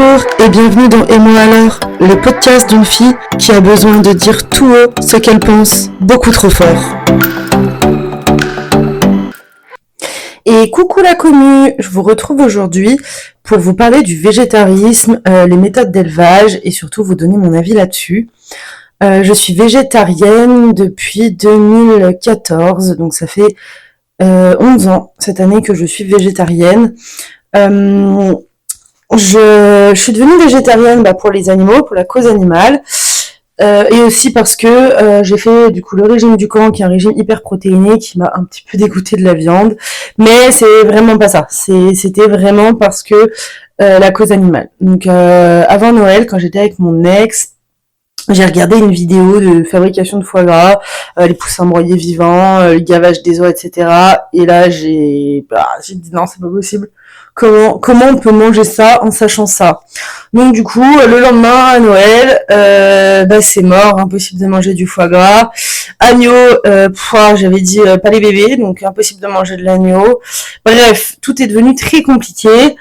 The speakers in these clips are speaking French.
Bonjour et bienvenue dans Et moi alors, le podcast d'une fille qui a besoin de dire tout haut ce qu'elle pense, beaucoup trop fort. Et coucou la commu, je vous retrouve aujourd'hui pour vous parler du végétarisme, les méthodes d'élevage et surtout vous donner mon avis là-dessus. Je suis végétarienne depuis 2014, donc ça fait 11 ans cette année que je suis végétarienne. Je suis devenue végétarienne pour les animaux, pour la cause animale, et aussi parce que j'ai fait du coup le régime du camp, qui est un régime hyper protéiné, qui m'a un petit peu dégoûtée de la viande, mais c'est vraiment pas ça. C'était vraiment parce que la cause animale. Donc avant Noël, quand j'étais avec mon ex, j'ai regardé une vidéo de fabrication de foie gras, les poussins broyés vivants, le gavage des os, etc. Et là, j'ai dit non, c'est pas possible. Comment on peut manger ça en sachant ça? Donc du coup, le lendemain à Noël, c'est mort, impossible de manger du foie gras. Agneau, j'avais dit pas les bébés, donc impossible de manger de l'agneau. Bref, tout est devenu très compliqué.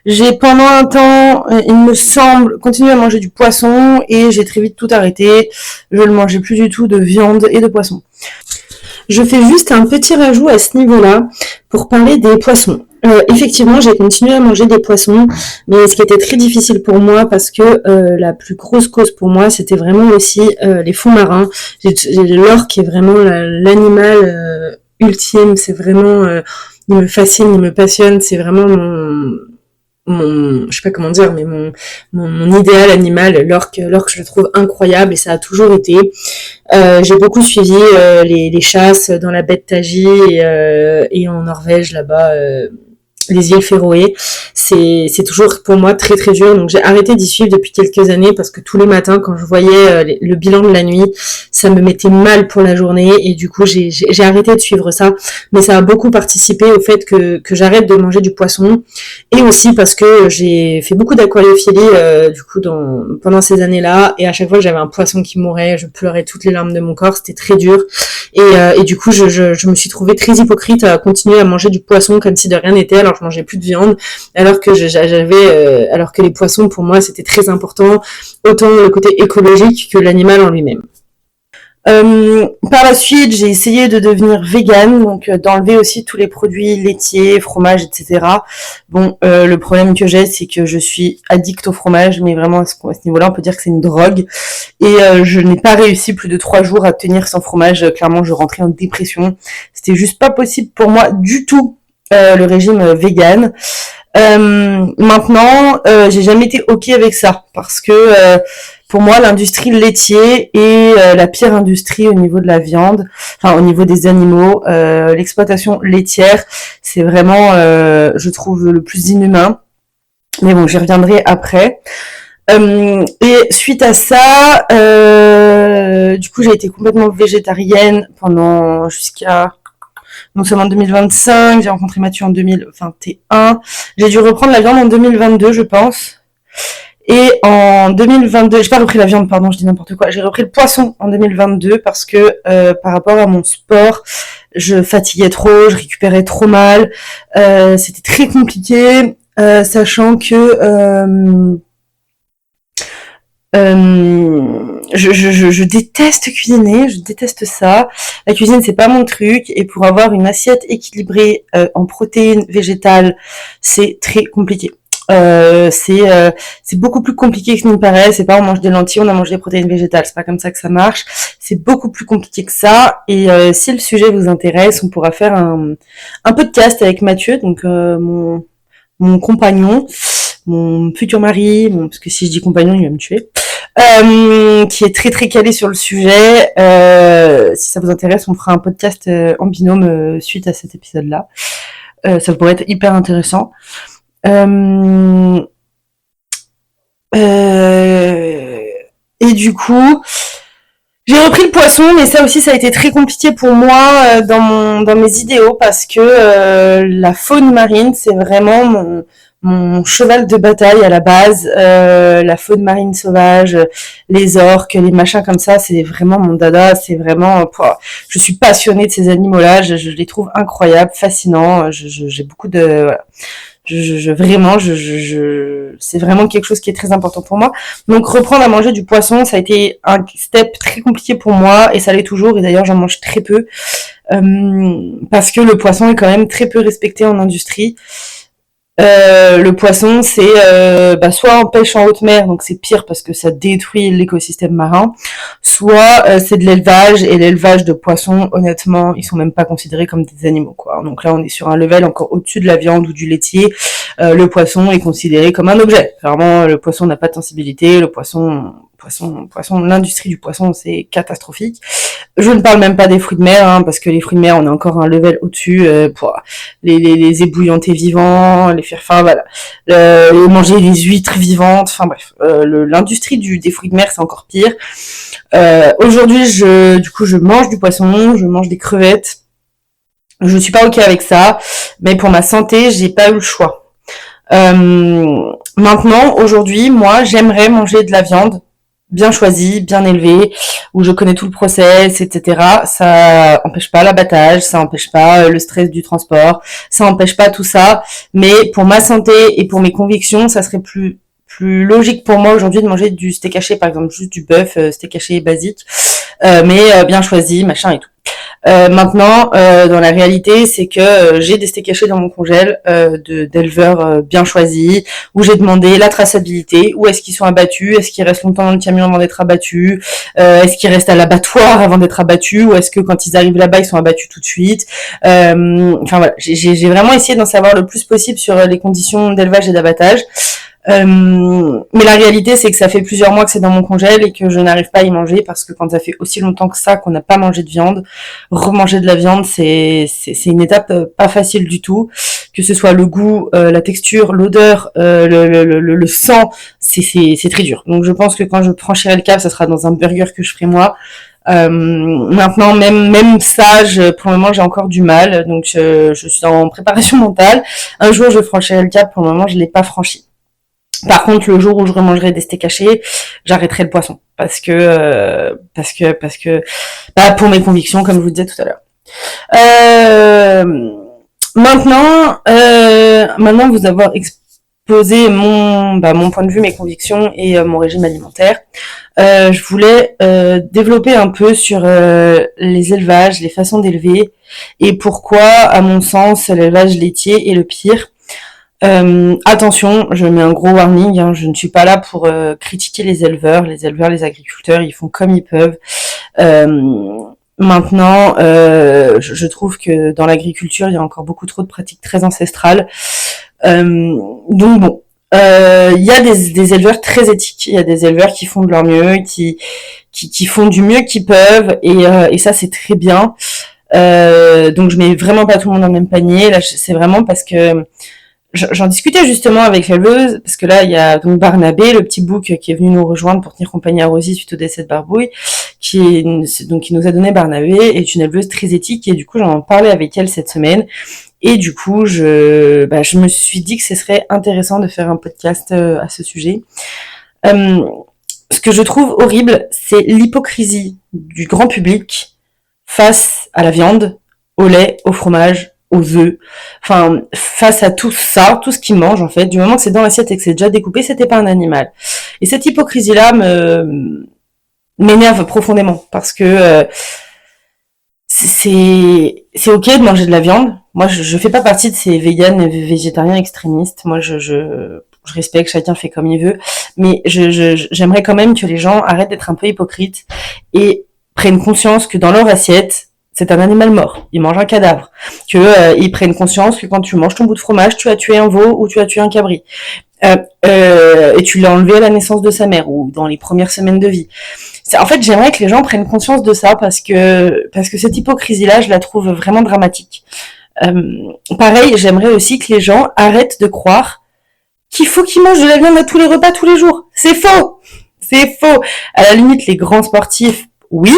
J'ai pendant un temps, il me semble, continué à manger du poisson et j'ai très vite tout arrêté. Je ne mangeais plus du tout de viande et de poisson. Je fais juste un petit rajout à ce niveau-là pour parler des poissons. Effectivement, j'ai continué à manger des poissons, mais ce qui était très difficile pour moi, parce que la plus grosse cause pour moi, c'était vraiment aussi les fonds marins. J'ai l'orque qui est vraiment l'animal ultime. C'est vraiment, il me fascine, il me passionne. C'est vraiment je sais pas comment dire, mais mon idéal animal. L'orque, je le trouve incroyable et ça a toujours été. J'ai beaucoup suivi les chasses dans la baie de Taji et en Norvège là-bas, les îles Féroé. C'est toujours pour moi très très dur, donc j'ai arrêté d'y suivre depuis quelques années parce que tous les matins quand je voyais le bilan de la nuit, ça me mettait mal pour la journée et du coup j'ai arrêté de suivre ça, mais ça a beaucoup participé au fait que j'arrête de manger du poisson, et aussi parce que j'ai fait beaucoup d'aquariophilie du coup pendant ces années-là, et à chaque fois que j'avais un poisson qui mourait, je pleurais toutes les larmes de mon corps, c'était très dur, et du coup je me suis trouvée très hypocrite à continuer à manger du poisson comme si de rien n'était, alors je mangeais plus de viande, alors que les poissons pour moi c'était très important, autant le côté écologique que l'animal en lui-même. Par la suite, j'ai essayé de devenir végane, donc d'enlever aussi tous les produits laitiers, fromage, etc. Bon, le problème que j'ai, c'est que je suis addict au fromage, mais vraiment à ce niveau-là, on peut dire que c'est une drogue. Et je n'ai pas réussi plus de 3 jours à tenir sans fromage. Clairement, je rentrais en dépression. C'était juste pas possible pour moi du tout, le régime vegan. Maintenant, j'ai jamais été ok avec ça, parce que pour moi, l'industrie laitier est la pire industrie au niveau de la viande, enfin au niveau des animaux. L'exploitation laitière, c'est vraiment, je trouve, le plus inhumain. Mais bon, j'y reviendrai après. Et suite à ça, du coup, j'ai été complètement végétarienne jusqu'à non seulement en 2025, j'ai rencontré Mathieu en 2021. J'ai dû reprendre la viande en 2022, je pense. Et en 2022, j'ai pas repris la viande, pardon, je dis n'importe quoi. J'ai repris le poisson en 2022 parce que par rapport à mon sport, je fatiguais trop, je récupérais trop mal. C'était très compliqué, sachant que je déteste cuisiner, je déteste ça. La cuisine, c'est pas mon truc, et pour avoir une assiette équilibrée en protéines végétales, c'est très compliqué. C'est beaucoup plus compliqué que ce n'y paraît. C'est pas on mange des lentilles, on a mangé des protéines végétales. C'est pas comme ça que ça marche. C'est beaucoup plus compliqué que ça. Et si le sujet vous intéresse, on pourra faire un podcast avec Mathieu, donc mon compagnon, mon futur mari, parce que si je dis compagnon, il va me tuer. Qui est très très calé sur le sujet. Si ça vous intéresse, on fera un podcast en binôme suite à cet épisode-là. Ça pourrait être hyper intéressant. Et du coup, j'ai repris le poisson, mais ça aussi, ça a été très compliqué pour moi dans mes idéaux, parce que la faune marine, c'est vraiment mon cheval de bataille à la base. La faune marine sauvage, les orques, les machins comme ça, c'est vraiment mon dada. C'est vraiment, je suis passionnée de ces animaux-là. Je les trouve incroyables, fascinants. J'ai beaucoup de, voilà. Vraiment, c'est vraiment quelque chose qui est très important pour moi. Donc reprendre à manger du poisson, ça a été un step très compliqué pour moi et ça l'est toujours. Et d'ailleurs, j'en mange très peu parce que le poisson est quand même très peu respecté en industrie. Le poisson, c'est soit on pêche en haute mer, donc c'est pire parce que ça détruit l'écosystème marin, soit c'est de l'élevage, et l'élevage de poissons, honnêtement, ils sont même pas considérés comme des animaux, quoi. Donc là, on est sur un level encore au-dessus de la viande ou du laitier. Le poisson est considéré comme un objet. Clairement, le poisson n'a pas de sensibilité. Le poisson, l'industrie du poisson, c'est catastrophique. Je ne parle même pas des fruits de mer, parce que les fruits de mer, on est encore un level au-dessus pour les ébouillanter vivants, les faire faim, voilà. Manger les huîtres vivantes, enfin bref. L'industrie des fruits de mer, c'est encore pire. Aujourd'hui, je mange du poisson, je mange des crevettes. Je suis pas ok avec ça, mais pour ma santé, j'ai pas eu le choix. Maintenant, aujourd'hui, moi, j'aimerais manger de la viande bien choisie, bien élevée, où je connais tout le process, etc. Ça empêche pas l'abattage, ça empêche pas le stress du transport, ça empêche pas tout ça. Mais pour ma santé et pour mes convictions, ça serait plus logique pour moi aujourd'hui de manger du steak haché, par exemple, juste du bœuf, steak haché basique, mais bien choisi, machin et tout. Maintenant, dans la réalité, c'est que j'ai des steaks hachés dans mon congèle d'éleveurs bien choisis, où j'ai demandé la traçabilité, où est-ce qu'ils sont abattus, est-ce qu'ils restent longtemps dans le camion avant d'être abattus, est-ce qu'ils restent à l'abattoir avant d'être abattus, ou est-ce que quand ils arrivent là-bas, ils sont abattus tout de suite. Enfin voilà, j'ai vraiment essayé d'en savoir le plus possible sur les conditions d'élevage et d'abattage. Mais la réalité, c'est que ça fait plusieurs mois que c'est dans mon congèle et que je n'arrive pas à y manger parce que quand ça fait aussi longtemps que ça qu'on n'a pas mangé de viande, remanger de la viande, c'est une étape pas facile du tout. Que ce soit le goût, la texture, l'odeur, le sang, c'est très dur. Donc je pense que quand je franchirai le cap, ça sera dans un burger que je ferai moi. Maintenant, même ça, pour le moment, j'ai encore du mal. Donc je suis en préparation mentale. Un jour, je franchirai le cap. Pour le moment, je l'ai pas franchi. Par contre, le jour où je remangerai des steaks hachés, j'arrêterai le poisson parce que pour mes convictions, comme je vous disais tout à l'heure. Maintenant vous avoir exposé mon point de vue, mes convictions et mon régime alimentaire, je voulais développer un peu sur les élevages, les façons d'élever et pourquoi, à mon sens, l'élevage laitier est le pire. Attention, je mets un gros warning, je ne suis pas là pour critiquer les éleveurs, les agriculteurs, ils font comme ils peuvent. Maintenant, je trouve que dans l'agriculture, il y a encore beaucoup trop de pratiques très ancestrales. Donc bon, il y a des éleveurs très éthiques, il y a des éleveurs qui font de leur mieux, qui font du mieux qu'ils peuvent, et ça c'est très bien. Donc je mets vraiment pas tout le monde dans le même panier. Là, c'est vraiment parce que j'en discutais justement avec l'éleveuse, parce que là, il y a donc Barnabé, le petit bouc qui est venu nous rejoindre pour tenir compagnie à Rosie suite au décès de Barbouille, qui nous a donné Barnabé, est une éleveuse très éthique, et du coup, j'en parlais avec elle cette semaine, et du coup, je me suis dit que ce serait intéressant de faire un podcast à ce sujet. Ce que je trouve horrible, c'est l'hypocrisie du grand public face à la viande, au lait, au fromage, aux œufs, enfin face à tout ça, tout ce qu'ils mangent en fait, du moment que c'est dans l'assiette et que c'est déjà découpé, c'était pas un animal. Et cette hypocrisie-là m'énerve profondément parce que c'est ok de manger de la viande. Moi, je fais pas partie de ces véganes et végétariens extrémistes. Moi, je respecte, chacun fait comme il veut, mais j'aimerais quand même que les gens arrêtent d'être un peu hypocrites et prennent conscience que dans leur assiette, c'est un animal mort, ils mangent un cadavre, que ils prennent conscience que quand tu manges ton bout de fromage, tu as tué un veau ou tu as tué un cabri, et tu l'as enlevé à la naissance de sa mère ou dans les premières semaines de vie. En fait, j'aimerais que les gens prennent conscience de ça parce que cette hypocrisie-là, je la trouve vraiment dramatique. Pareil, j'aimerais aussi que les gens arrêtent de croire qu'il faut qu'ils mangent de la viande à tous les repas tous les jours. C'est faux, c'est faux. À la limite, les grands sportifs, oui.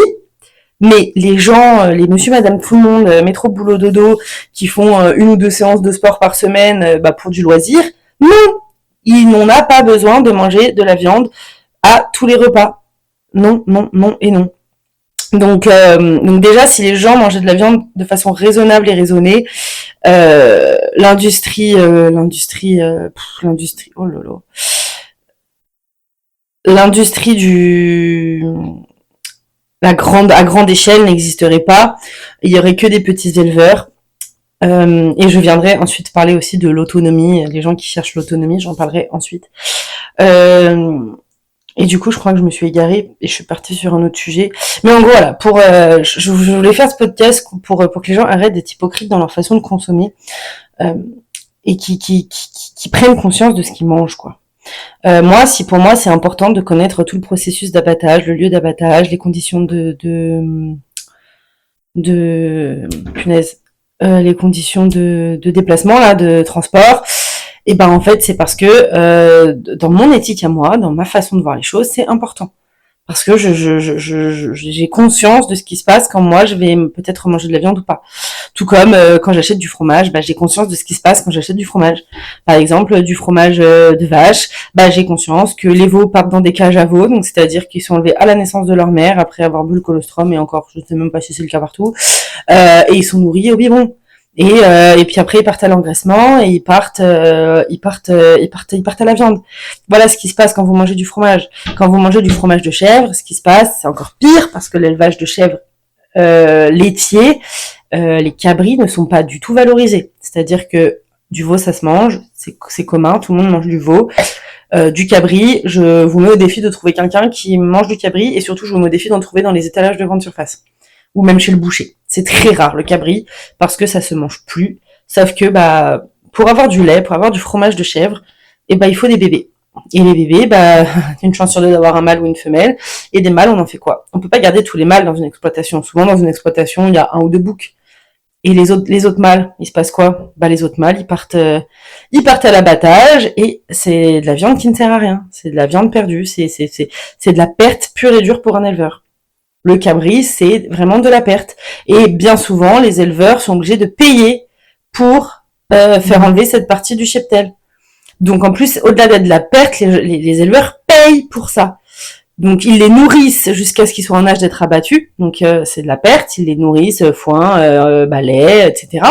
Mais les gens, les monsieur, madame, tout le monde, métro, boulot, dodo, qui font 1 ou 2 séances de sport par semaine pour du loisir, non, ils n'en ont pas besoin de manger de la viande à tous les repas. Non, non, non et non. Donc déjà, si les gens mangeaient de la viande de façon raisonnable et raisonnée, l'industrie, oh là là, l'industrie à grande échelle n'existerait pas. Il y aurait que des petits éleveurs. Et je viendrai ensuite parler aussi de l'autonomie, les gens qui cherchent l'autonomie, j'en parlerai ensuite. Euh, et du coup, je crois que je me suis égarée et je suis partie sur un autre sujet. Mais en gros, voilà, je voulais faire ce podcast pour que les gens arrêtent d'être hypocrites dans leur façon de consommer euh, et qui prennent conscience de ce qu'ils mangent, quoi. Pour moi, c'est important de connaître tout le processus d'abattage, le lieu d'abattage, les conditions punaise, les conditions de déplacement, là, de transport. Et ben en fait, c'est parce que dans mon éthique à moi, dans ma façon de voir les choses, c'est important. Parce que j'ai conscience de ce qui se passe quand moi je vais peut-être manger de la viande ou pas. Tout comme quand j'achète du fromage, bah, j'ai conscience de ce qui se passe quand j'achète du fromage. Par exemple, du fromage de vache, bah, j'ai conscience que les veaux partent dans des cages à veaux, donc c'est-à-dire qu'ils sont enlevés à la naissance de leur mère après avoir bu le colostrum, et encore, je ne sais même pas si c'est le cas partout, et ils sont nourris au biberon. Et puis après ils partent à l'engraissement et ils partent à la viande. Voilà ce qui se passe quand vous mangez du fromage. Quand vous mangez du fromage de chèvre, ce qui se passe, c'est encore pire parce que l'élevage de chèvres laitiers, les cabris ne sont pas du tout valorisés. C'est-à-dire que du veau ça se mange, c'est commun, tout le monde mange du veau. Du cabri, je vous mets au défi de trouver quelqu'un qui mange du cabri et surtout je vous mets au défi d'en trouver dans les étalages de grande surface ou même chez le boucher. C'est très rare le cabri parce que ça se mange plus. Sauf que bah pour avoir du lait, pour avoir du fromage de chèvre, et bah il faut des bébés. Et les bébés, bah une chance sur deux d'avoir un mâle ou une femelle. Et des mâles, on en fait quoi? On peut pas garder tous les mâles dans une exploitation. Souvent dans une exploitation, il y a un ou deux boucs. Et les autres mâles, il se passe quoi? Bah les autres mâles, ils partent à l'abattage et c'est de la viande qui ne sert à rien. C'est de la viande perdue. C'est de la perte pure et dure pour un éleveur. Le cabri, c'est vraiment de la perte. Et bien souvent, les éleveurs sont obligés de payer pour faire enlever cette partie du cheptel. Donc en plus, au-delà d'être de la perte, les éleveurs payent pour ça. Donc ils les nourrissent jusqu'à ce qu'ils soient en âge d'être abattus. Donc c'est de la perte, ils les nourrissent, foin, balai, etc.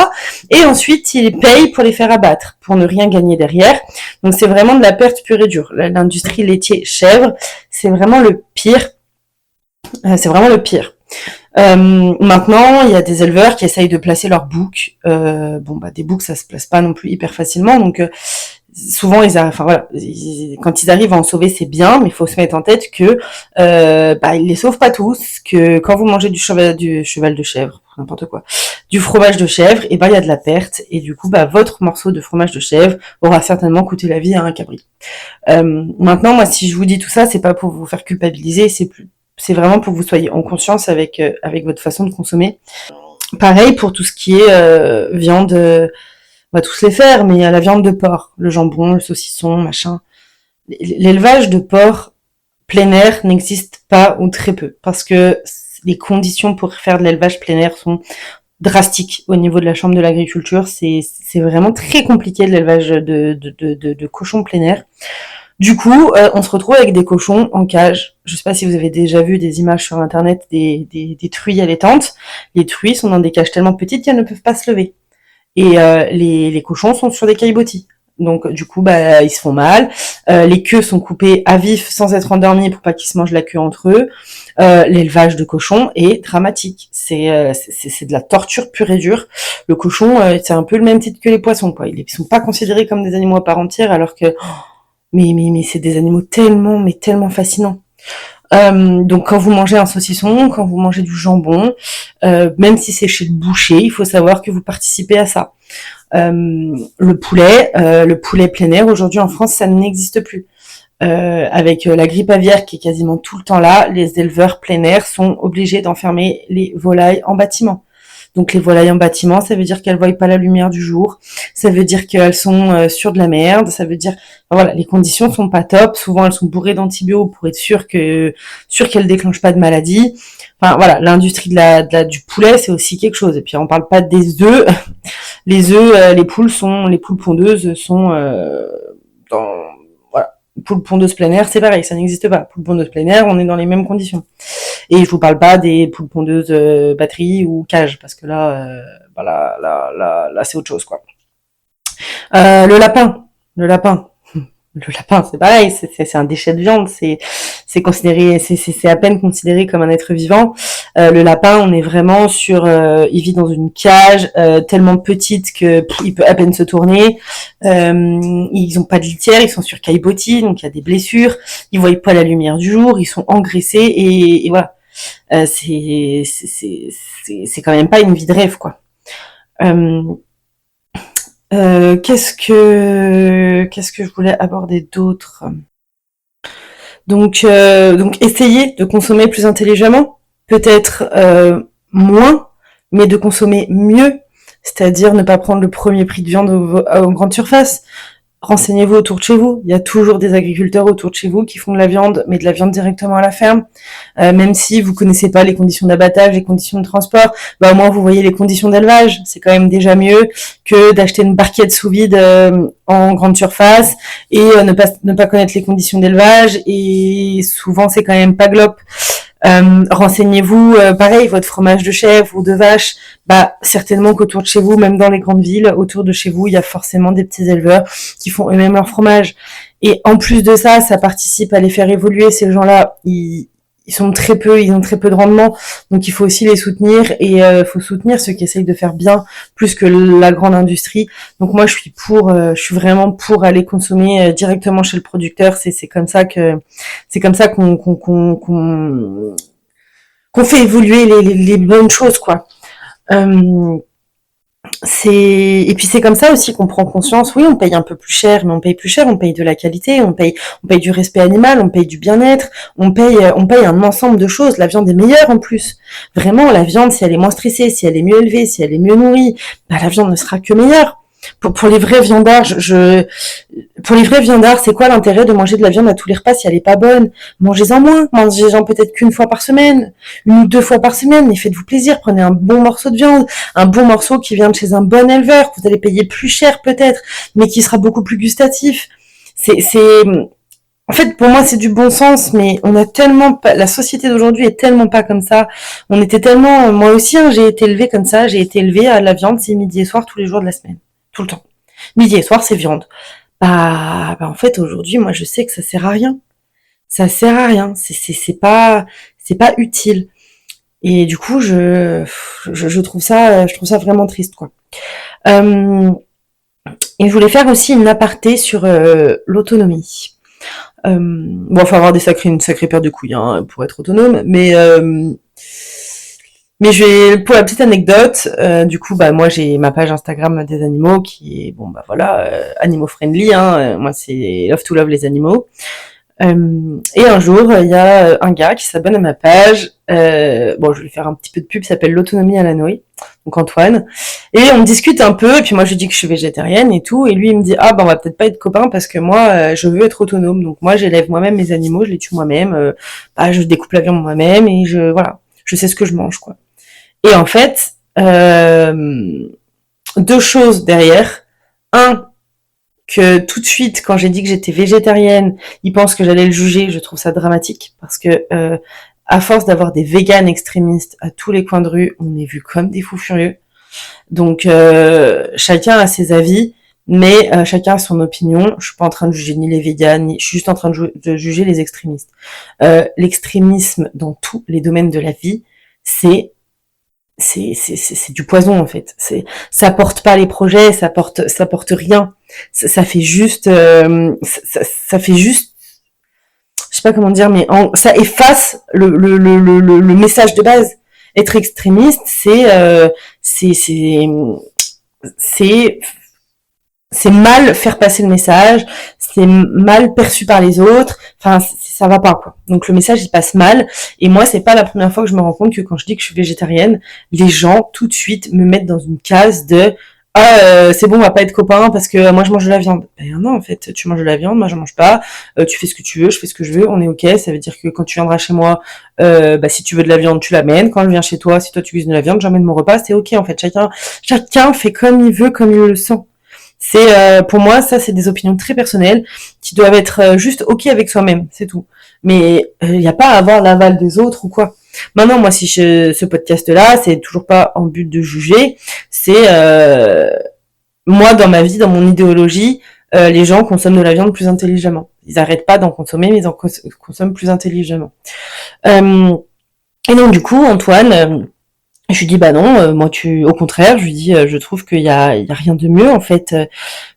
Et ensuite ils les payent pour les faire abattre, pour ne rien gagner derrière. Donc c'est vraiment de la perte pure et dure. L'industrie laitier chèvre, c'est vraiment le pire. C'est vraiment le pire. Maintenant, il y a des éleveurs qui essayent de placer leurs boucs. Des boucs, ça se place pas non plus hyper facilement, donc souvent quand ils arrivent à en sauver, c'est bien, mais il faut se mettre en tête que ils les sauvent pas tous. Que quand vous mangez du cheval de chèvre, n'importe quoi, du fromage de chèvre, et il y a de la perte, et du coup, votre morceau de fromage de chèvre aura certainement coûté la vie à un cabri. Maintenant, moi, si je vous dis tout ça, c'est pas pour vous faire culpabiliser, c'est vraiment pour que vous soyez en conscience avec votre façon de consommer. Pareil pour tout ce qui est viande, on va tous les faire, mais il y a la viande de porc, le jambon, le saucisson, machin. L'élevage de porc plein air n'existe pas ou très peu, parce que les conditions pour faire de l'élevage plein air sont drastiques au niveau de la chambre de l'agriculture. C'est vraiment très compliqué de l'élevage de cochons plein air. Du coup, on se retrouve avec des cochons en cage. Je sais pas si vous avez déjà vu des images sur internet des truies allaitantes. Les truies sont dans des cages tellement petites qu'elles ne peuvent pas se lever. Et les cochons sont sur des caillebotis. Donc du coup, ils se font mal. Les queues sont coupées à vif sans être endormis pour pas qu'ils se mangent la queue entre eux. L'élevage de cochons est dramatique. C'est de la torture pure et dure. Le cochon, c'est un peu le même titre que les poissons, quoi. Ils sont pas considérés comme des animaux à part entière, alors que mais c'est des animaux tellement fascinants. Donc quand vous mangez un saucisson, quand vous mangez du jambon, même si c'est chez le boucher, il faut savoir que vous participez à ça. Le poulet plein air, aujourd'hui en France, ça n'existe plus. Avec la grippe aviaire qui est quasiment tout le temps là, les éleveurs plein air sont obligés d'enfermer les volailles en bâtiment. Donc les volailles en bâtiment, ça veut dire qu'elles voient pas la lumière du jour, ça veut dire qu'elles sont sur de la merde, ça veut dire les conditions sont pas top, souvent elles sont bourrées d'antibiotiques pour être sûres qu'elles déclenchent pas de maladie. L'industrie du poulet, c'est aussi quelque chose. Et puis on parle pas des œufs. Les œufs, les poules pondeuses sont dans poule pondeuse plein air, c'est pareil, ça n'existe pas. Poule pondeuse plein air, on est dans les mêmes conditions. Et je vous parle pas des poules pondeuses batterie ou cage, parce que là, c'est autre chose, quoi. Le lapin. le lapin, c'est pareil, c'est un déchet de viande, c'est considéré, c'est à peine considéré comme un être vivant. Le lapin, on est vraiment sur, il vit dans une cage tellement petite que il peut à peine se tourner. Ils ont pas de litière, ils sont sur caillebotis, donc il y a des blessures. Ils voient pas la lumière du jour, ils sont engraissés et voilà. C'est quand même pas une vie de rêve, quoi. Euh, qu'est-ce que je voulais aborder d'autre? Donc essayer de consommer plus intelligemment, peut-être moins, mais de consommer mieux, c'est-à-dire ne pas prendre le premier prix de viande aux grandes surfaces. Renseignez-vous autour de chez vous. Il y a toujours des agriculteurs autour de chez vous qui font de la viande, mais de la viande directement à la ferme. Même si vous connaissez pas les conditions d'abattage, les conditions de transport, bah au moins vous voyez les conditions d'élevage. C'est quand même déjà mieux que d'acheter une barquette sous vide en grande surface et ne pas connaître les conditions d'élevage. Et souvent c'est quand même pas glop. Renseignez-vous, pareil, votre fromage de chèvre ou de vache, bah certainement qu'autour de chez vous, même dans les grandes villes, autour de chez vous, il y a forcément des petits éleveurs qui font eux-mêmes leur fromage. Et en plus de ça, ça participe à les faire évoluer. Ces gens-là, ils ont très peu de rendement, donc il faut aussi les soutenir et faut soutenir ceux qui essayent de faire bien plus que la grande industrie. Donc moi, je suis vraiment pour aller consommer directement chez le producteur. C'est comme ça qu'on fait évoluer les bonnes choses, quoi. Euh, et puis c'est comme ça aussi qu'on prend conscience. Oui, on paye un peu plus cher, mais on paye plus cher, on paye de la qualité, on paye du respect animal, on paye du bien-être, on paye un ensemble de choses. La viande est meilleure en plus. Vraiment, la viande, si elle est moins stressée, si elle est mieux élevée, si elle est mieux nourrie, bah la viande ne sera que meilleure. Pour les vrais viandards, c'est quoi l'intérêt de manger de la viande à tous les repas si elle est pas bonne? Mangez-en moins, mangez-en peut-être qu'une fois par semaine, une ou deux fois par semaine, mais faites-vous plaisir, prenez un bon morceau de viande, un bon morceau qui vient de chez un bon éleveur, que vous allez payer plus cher peut-être, mais qui sera beaucoup plus gustatif. En fait, pour moi, c'est du bon sens, mais on a tellement pas, la société d'aujourd'hui est tellement pas comme ça. On était tellement, moi aussi, hein, j'ai été élevée comme ça, j'ai été élevée à la viande, c'est midi et soir tous les jours de la semaine. Tout le temps. Midi et soir, c'est viande. En fait, aujourd'hui, moi, je sais que ça sert à rien. Ça sert à rien. C'est pas utile. Et du coup, je trouve ça vraiment triste, quoi. Et je voulais faire aussi une aparté sur l'autonomie. Faut avoir une sacrée paire de couilles, hein, pour être autonome, mais pour la petite anecdote, du coup, moi j'ai ma page Instagram des animaux qui est, animaux friendly, hein, moi c'est love to love les animaux. Et un jour, il y a un gars qui s'abonne à ma page, je vais lui faire un petit peu de pub, ça s'appelle l'autonomie à la nouille, donc Antoine, et on discute un peu, et puis moi je lui dis que je suis végétarienne et tout, et lui il me dit on va peut-être pas être copains parce que moi je veux être autonome, donc moi j'élève moi-même mes animaux, je les tue moi-même, je découpe la viande moi-même, et je sais ce que je mange, quoi. Et en fait, deux choses derrière. Un, que tout de suite, quand j'ai dit que j'étais végétarienne, il pense que j'allais le juger. Je trouve ça dramatique parce que à force d'avoir des véganes extrémistes à tous les coins de rue, on est vu comme des fous furieux. Donc chacun a ses avis, mais chacun a son opinion. Je suis pas en train de juger ni les véganes, je suis juste en train de juger les extrémistes. L'extrémisme dans tous les domaines de la vie, c'est du poison en fait. Ça porte pas les projets, ça porte rien. Ça fait juste ça fait juste, je sais pas comment dire, mais ça efface le message de base. Être extrémiste, c'est mal faire passer le message, c'est mal perçu par les autres, enfin ça va pas, quoi. Donc le message il passe mal, et moi c'est pas la première fois que je me rends compte que quand je dis que je suis végétarienne, les gens tout de suite me mettent dans une case de c'est bon, on va pas être copains parce que moi je mange de la viande. Non, en fait, tu manges de la viande, moi je mange pas, tu fais ce que tu veux, je fais ce que je veux, on est ok. Ça veut dire que quand tu viendras chez moi, si tu veux de la viande, tu l'amènes. Quand je viens chez toi, si toi tu cuisines de la viande, j'emmène mon repas, c'est ok en fait. Chacun fait comme il veut, comme il le sent. Pour moi, ça c'est des opinions très personnelles qui doivent être juste ok avec soi-même, c'est tout. Mais il n'y a pas à avoir l'aval des autres ou quoi. Maintenant, moi, ce podcast-là, c'est toujours pas en but de juger. C'est moi dans ma vie, dans mon idéologie, les gens consomment de la viande plus intelligemment. Ils n'arrêtent pas d'en consommer, mais ils en consomment plus intelligemment. Et donc du coup, Antoine, je lui dis bah non, moi au contraire, je lui dis je trouve qu'il y a rien de mieux en fait.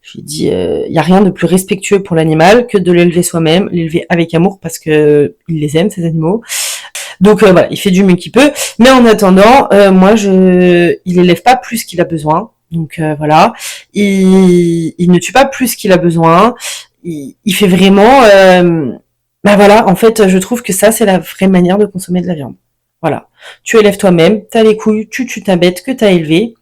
Je lui dis il y a rien de plus respectueux pour l'animal que de l'élever soi-même, l'élever avec amour parce que il les aime ces animaux. Donc voilà, il fait du mieux qu'il peut, mais en attendant, il élève pas plus qu'il a besoin. Donc voilà, il ne tue pas plus qu'il a besoin. Il fait vraiment, bah voilà, en fait, je trouve que ça c'est la vraie manière de consommer de la viande. Voilà. Tu élèves toi-même, t'as les couilles, tu tues ta bête que t'as élevée,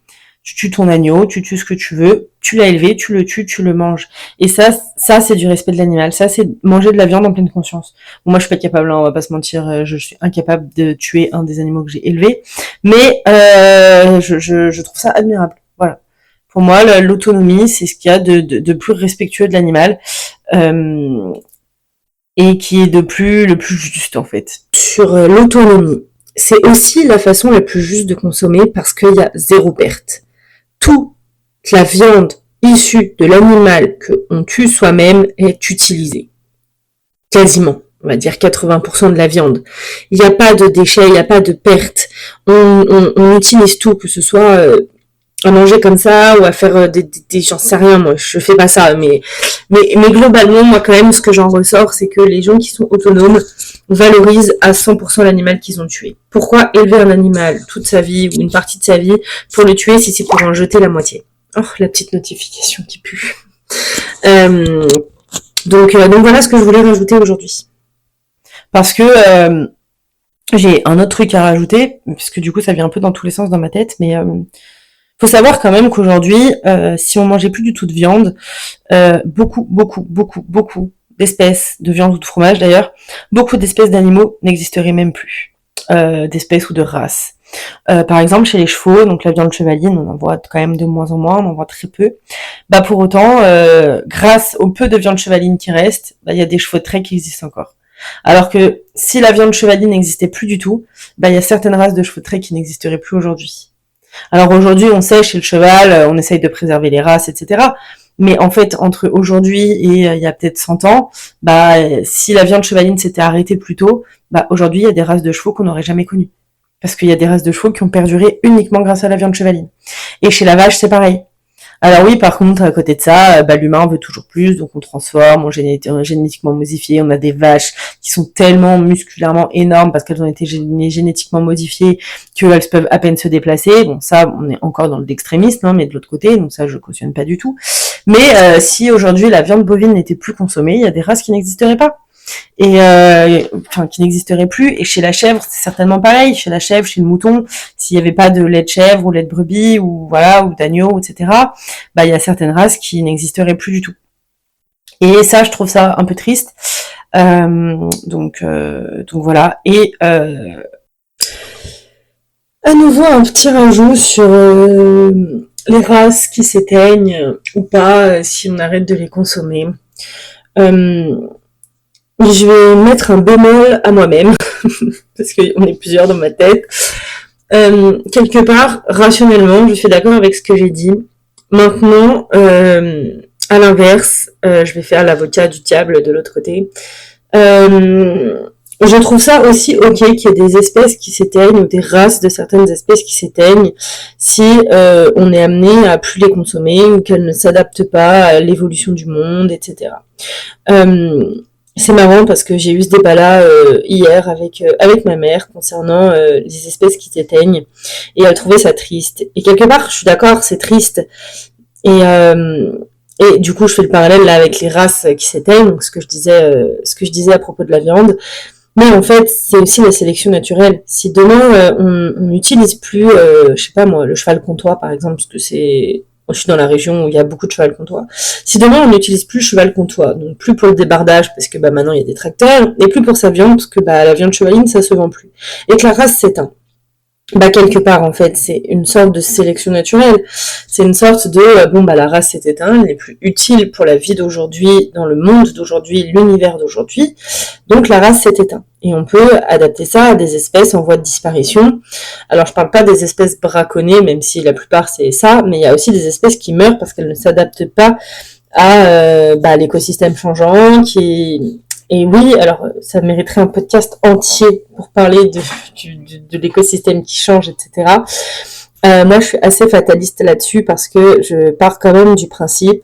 tu tues ton agneau, tu tues ce que tu veux, tu l'as élevé, tu le tues, tu le manges. Et ça c'est du respect de l'animal. Ça, c'est manger de la viande en pleine conscience. Bon, moi, je suis pas capable, hein, on va pas se mentir, je suis incapable de tuer un des animaux que j'ai élevé. Mais, je trouve ça admirable. Voilà. Pour moi, l'autonomie, c'est ce qu'il y a de plus respectueux de l'animal. Et qui est le plus juste, en fait. Sur l'autonomie. C'est aussi la façon la plus juste de consommer parce qu'il y a zéro perte. Toute la viande issue de l'animal qu'on tue soi-même est utilisée. Quasiment. On va dire 80% de la viande. Il n'y a pas de déchets, il n'y a pas de perte. On utilise tout, que ce soit à manger comme ça ou à faire des j'en sais rien, moi je fais pas ça, mais globalement, moi quand même, ce que j'en ressors, c'est que les gens qui sont autonomes valorisent à 100% l'animal qu'ils ont tué. Pourquoi élever un animal toute sa vie ou une partie de sa vie pour le tuer si c'est pour en jeter la moitié? Oh, la petite notification qui pue. Donc voilà ce que je voulais rajouter aujourd'hui. Parce que j'ai un autre truc à rajouter, puisque du coup ça vient un peu dans tous les sens dans ma tête, mais faut savoir quand même qu'aujourd'hui, si on mangeait plus du tout de viande, beaucoup d'espèces de viande ou de fromage d'ailleurs, beaucoup d'espèces d'animaux n'existeraient même plus, d'espèces ou de races. Par exemple, chez les chevaux, donc la viande chevaline, on en voit quand même de moins en moins, on en voit très peu. Bah pour autant, grâce au peu de viande chevaline qui reste, bah il y a des chevaux de trait qui existent encore. Alors que si la viande chevaline n'existait plus du tout, bah il y a certaines races de chevaux de trait qui n'existeraient plus aujourd'hui. Alors aujourd'hui, on sait, chez le cheval, on essaye de préserver les races, etc. Mais en fait, entre aujourd'hui et il y a peut-être 100 ans, bah si la viande chevaline s'était arrêtée plus tôt, bah aujourd'hui, il y a des races de chevaux qu'on n'aurait jamais connues. Parce qu'il y a des races de chevaux qui ont perduré uniquement grâce à la viande chevaline. Et chez la vache, c'est pareil. Alors oui, par contre, à côté de ça, bah, l'humain veut toujours plus, donc on transforme, on génétiquement modifié, on a des vaches qui sont tellement musculairement énormes parce qu'elles ont été génétiquement modifiées qu'elles peuvent à peine se déplacer. Bon, ça, on est encore dans l'extrémisme, hein, mais de l'autre côté, donc ça, je cautionne pas du tout. Mais si aujourd'hui la viande bovine n'était plus consommée, il y a des races qui n'existeraient pas. Et qui n'existerait plus. Et chez la chèvre, c'est certainement pareil. Chez la chèvre, chez le mouton, s'il y avait pas de lait de chèvre ou lait de brebis ou voilà ou d'agneau, etc. Bah il y a certaines races qui n'existeraient plus du tout. Et ça, je trouve ça un peu triste. Donc voilà. Et à nouveau un petit rajout sur les races qui s'éteignent ou pas si on arrête de les consommer. Je vais mettre un bémol à moi-même, parce qu'on est plusieurs dans ma tête. Quelque part, rationnellement, je suis d'accord avec ce que j'ai dit. Maintenant, à l'inverse, je vais faire l'avocat du diable de l'autre côté. Je trouve ça aussi ok qu'il y ait des espèces qui s'éteignent ou des races de certaines espèces qui s'éteignent si on est amené à plus les consommer ou qu'elles ne s'adaptent pas à l'évolution du monde, etc. C'est marrant parce que j'ai eu ce débat-là hier avec ma mère concernant les espèces qui s'éteignent et elle trouvait ça triste. Et quelque part, je suis d'accord, c'est triste. Et du coup, je fais le parallèle là avec les races qui s'éteignent, donc ce que je disais à propos de la viande. Mais en fait, c'est aussi la sélection naturelle. Si demain on n'utilise plus, je sais pas moi, le cheval comtois par exemple, parce que je suis dans la région où il y a beaucoup de cheval comtois. Si demain on n'utilise plus le cheval comtois, donc plus pour le débardage parce que bah maintenant il y a des tracteurs, et plus pour sa viande parce que bah la viande chevaline ça se vend plus, et que la race s'éteint. Bah quelque part en fait c'est une sorte de sélection naturelle, c'est une sorte de bon bah la race s'est éteinte, elle n'est plus utile pour la vie d'aujourd'hui, dans le monde d'aujourd'hui, l'univers d'aujourd'hui, donc la race s'est éteinte. Et on peut adapter ça à des espèces en voie de disparition. Alors je parle pas des espèces braconnées, même si la plupart c'est ça, mais il y a aussi des espèces qui meurent parce qu'elles ne s'adaptent pas à l'écosystème changeant, et oui, alors ça mériterait un podcast entier pour parler de l'écosystème qui change, etc. Moi, je suis assez fataliste là-dessus parce que je pars quand même du principe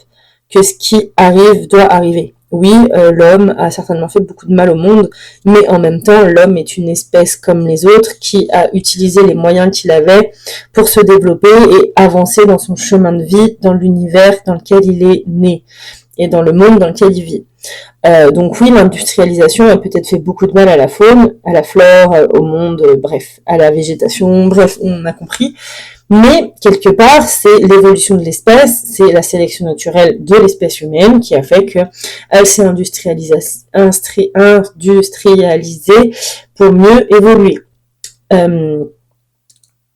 que ce qui arrive doit arriver. Oui, l'homme a certainement fait beaucoup de mal au monde, mais en même temps, l'homme est une espèce comme les autres qui a utilisé les moyens qu'il avait pour se développer et avancer dans son chemin de vie, dans l'univers dans lequel il est né et dans le monde dans lequel il vit. Donc oui, l'industrialisation a peut-être fait beaucoup de mal à la faune, à la flore, au monde, bref, à la végétation, bref, on a compris. Mais quelque part, c'est l'évolution de l'espèce, c'est la sélection naturelle de l'espèce humaine qui a fait qu'elle s'est industrialisée pour mieux évoluer.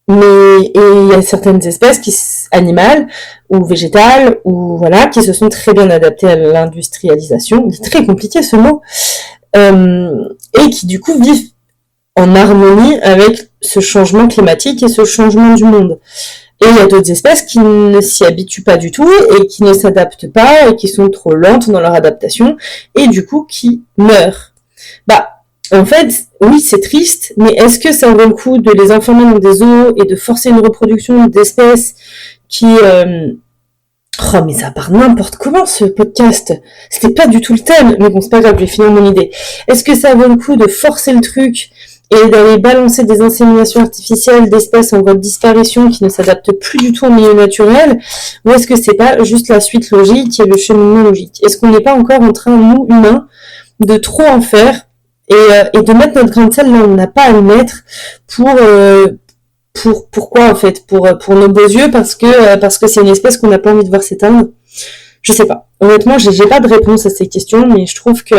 Mais il y a certaines espèces animales ou végétales ou voilà qui se sont très bien adaptées à l'industrialisation. C'est très compliqué ce mot, et qui du coup vivent en harmonie avec ce changement climatique et ce changement du monde. Et il y a d'autres espèces qui ne s'y habituent pas du tout et qui ne s'adaptent pas et qui sont trop lentes dans leur adaptation et du coup qui meurent. En fait, oui, c'est triste, mais est-ce que ça vaut le coup de les enfermer dans des zoos et de forcer une reproduction d'espèces qui... Oh, mais ça part n'importe comment, ce podcast. C'était pas du tout le thème, mais bon, c'est pas grave, je vais finir mon idée. Est-ce que ça vaut le coup de forcer le truc et d'aller balancer des inséminations artificielles d'espèces en voie de disparition qui ne s'adaptent plus du tout au milieu naturel, ou est-ce que c'est pas juste la suite logique et le cheminement logique? Est-ce qu'on n'est pas encore en train, nous, humains, de trop en faire et de mettre notre grain de sel là où on n'a pas à le mettre pourquoi en fait pour nos beaux yeux parce que c'est une espèce qu'on n'a pas envie de voir s'éteindre. Je sais pas. Honnêtement, j'ai pas de réponse à ces questions, mais je trouve que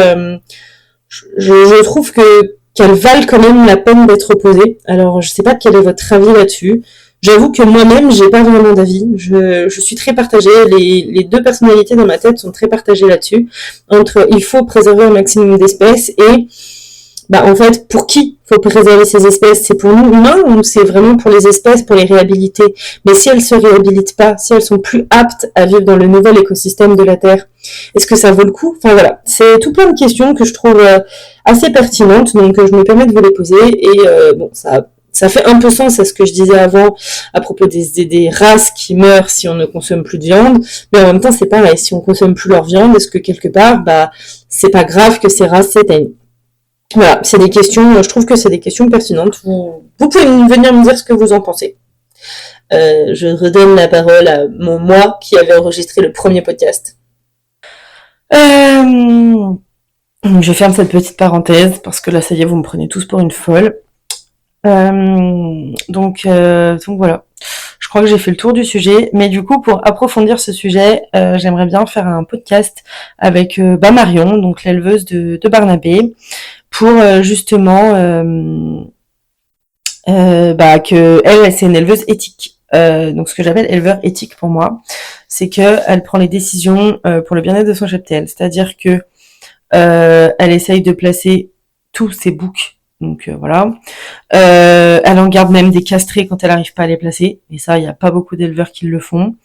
je trouve que qu'elles valent quand même la peine d'être posées. Alors, je sais pas quel est votre avis là-dessus. J'avoue que moi-même, j'ai pas vraiment d'avis. Je suis très partagée. Les deux personnalités dans ma tête sont très partagées là-dessus. Entre il faut préserver un maximum d'espèces et en fait, pour qui faut préserver ces espèces? C'est pour nous humains ou c'est vraiment pour les espèces, pour les réhabiliter? Mais si elles se réhabilitent pas, si elles sont plus aptes à vivre dans le nouvel écosystème de la Terre, est-ce que ça vaut le coup? Enfin voilà, c'est tout plein de questions que je trouve assez pertinentes, donc je me permets de vous les poser et ça fait un peu sens à ce que je disais avant à propos des races qui meurent si on ne consomme plus de viande, mais en même temps c'est pareil, si on consomme plus leur viande, est-ce que quelque part, c'est pas grave que ces races s'éteignent? Voilà, c'est des questions, je trouve que c'est des questions pertinentes. Vous pouvez venir me dire ce que vous en pensez. Je redonne la parole à moi qui avait enregistré le premier podcast. Je ferme cette petite parenthèse parce que là, ça y est, vous me prenez tous pour une folle. Donc voilà. Je crois que j'ai fait le tour du sujet, mais du coup, pour approfondir ce sujet, j'aimerais bien faire un podcast avec Marion, donc l'éleveuse de Barnabé, pour justement que elle c'est une éleveuse éthique. Donc ce que j'appelle éleveur éthique pour moi, c'est que elle prend les décisions pour le bien-être de son cheptel, c'est-à-dire que elle essaye de placer tous ses boucs. Donc voilà. Elle en garde même des castrés quand elle n'arrive pas à les placer. Et ça, il n'y a pas beaucoup d'éleveurs qui le font.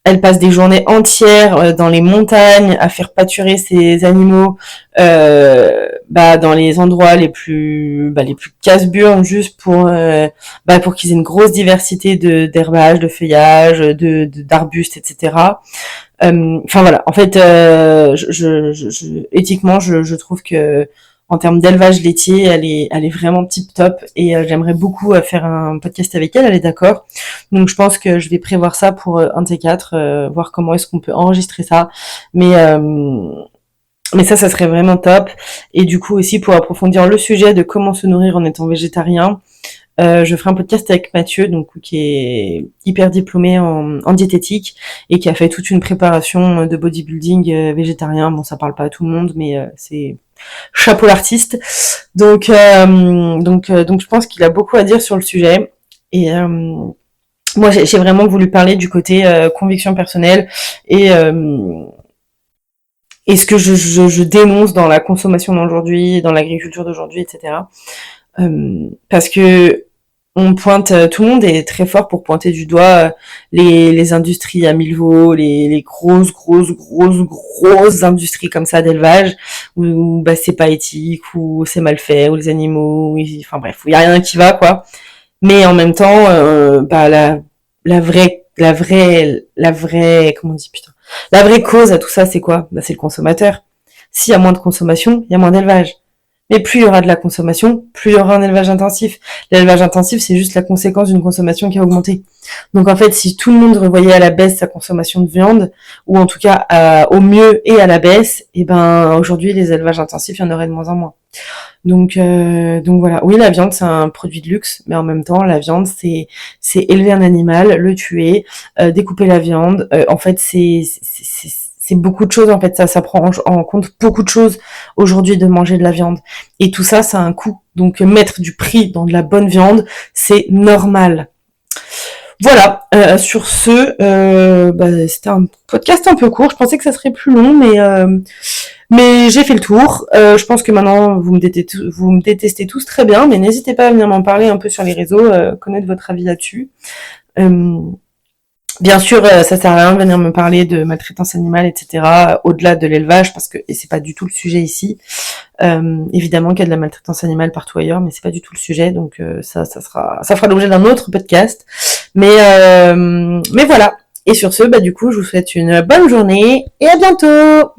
Elle passe des journées entières dans les montagnes à faire pâturer ses animaux dans les endroits les plus casse-burnes, juste pour qu'ils aient une grosse diversité d'herbages, de feuillages, d'arbustes, etc. Enfin voilà. En fait, éthiquement, je trouve que en termes d'élevage laitier, elle est vraiment tip top et j'aimerais beaucoup faire un podcast avec elle. Elle est d'accord. Donc je pense que je vais prévoir ça pour un de ces quatre, voir comment est-ce qu'on peut enregistrer ça. Mais ça serait vraiment top. Et du coup aussi pour approfondir le sujet de comment se nourrir en étant végétarien, je ferai un podcast avec Mathieu, donc qui est hyper diplômé en diététique et qui a fait toute une préparation de bodybuilding végétarien. Bon, ça parle pas à tout le monde, mais c'est chapeau l'artiste. Donc je pense qu'il a beaucoup à dire sur le sujet. Et moi, j'ai vraiment voulu parler du côté conviction personnelle et ce que je dénonce dans la consommation d'aujourd'hui, dans l'agriculture d'aujourd'hui, etc. Parce que on pointe, tout le monde est très fort pour pointer du doigt les industries à mille veaux, les grosses industries comme ça d'élevage où bah c'est pas éthique, où c'est mal fait, où les animaux, enfin bref, où il y a rien qui va quoi. Mais en même temps, bah la vraie comment on dit putain, la vraie cause à tout ça c'est quoi? Bah c'est le consommateur. S'il y a moins de consommation, il y a moins d'élevage. Mais plus il y aura de la consommation, plus il y aura un élevage intensif. L'élevage intensif, c'est juste la conséquence d'une consommation qui a augmenté. Donc en fait, si tout le monde revoyait à la baisse sa consommation de viande, ou en tout cas au mieux et à la baisse, et ben aujourd'hui les élevages intensifs, il y en aurait de moins en moins. Donc voilà. Oui, la viande c'est un produit de luxe, mais en même temps la viande c'est élever un animal, le tuer, découper la viande. En fait c'est beaucoup de choses en fait, ça prend en compte beaucoup de choses aujourd'hui de manger de la viande. Et tout ça, ça a un coût. Donc mettre du prix dans de la bonne viande, c'est normal. Voilà, sur ce, bah, c'était un podcast un peu court. Je pensais que ça serait plus long, mais j'ai fait le tour. Je pense que maintenant vous me détestez tous très bien, mais n'hésitez pas à venir m'en parler un peu sur les réseaux, connaître votre avis là-dessus. Euh, Bien sûr, ça sert à rien de venir me parler de maltraitance animale, etc. Au-delà de l'élevage, parce que et c'est pas du tout le sujet ici. Évidemment qu'il y a de la maltraitance animale partout ailleurs, mais c'est pas du tout le sujet. Donc ça fera l'objet d'un autre podcast. Mais voilà. Et sur ce, bah du coup, je vous souhaite une bonne journée et à bientôt.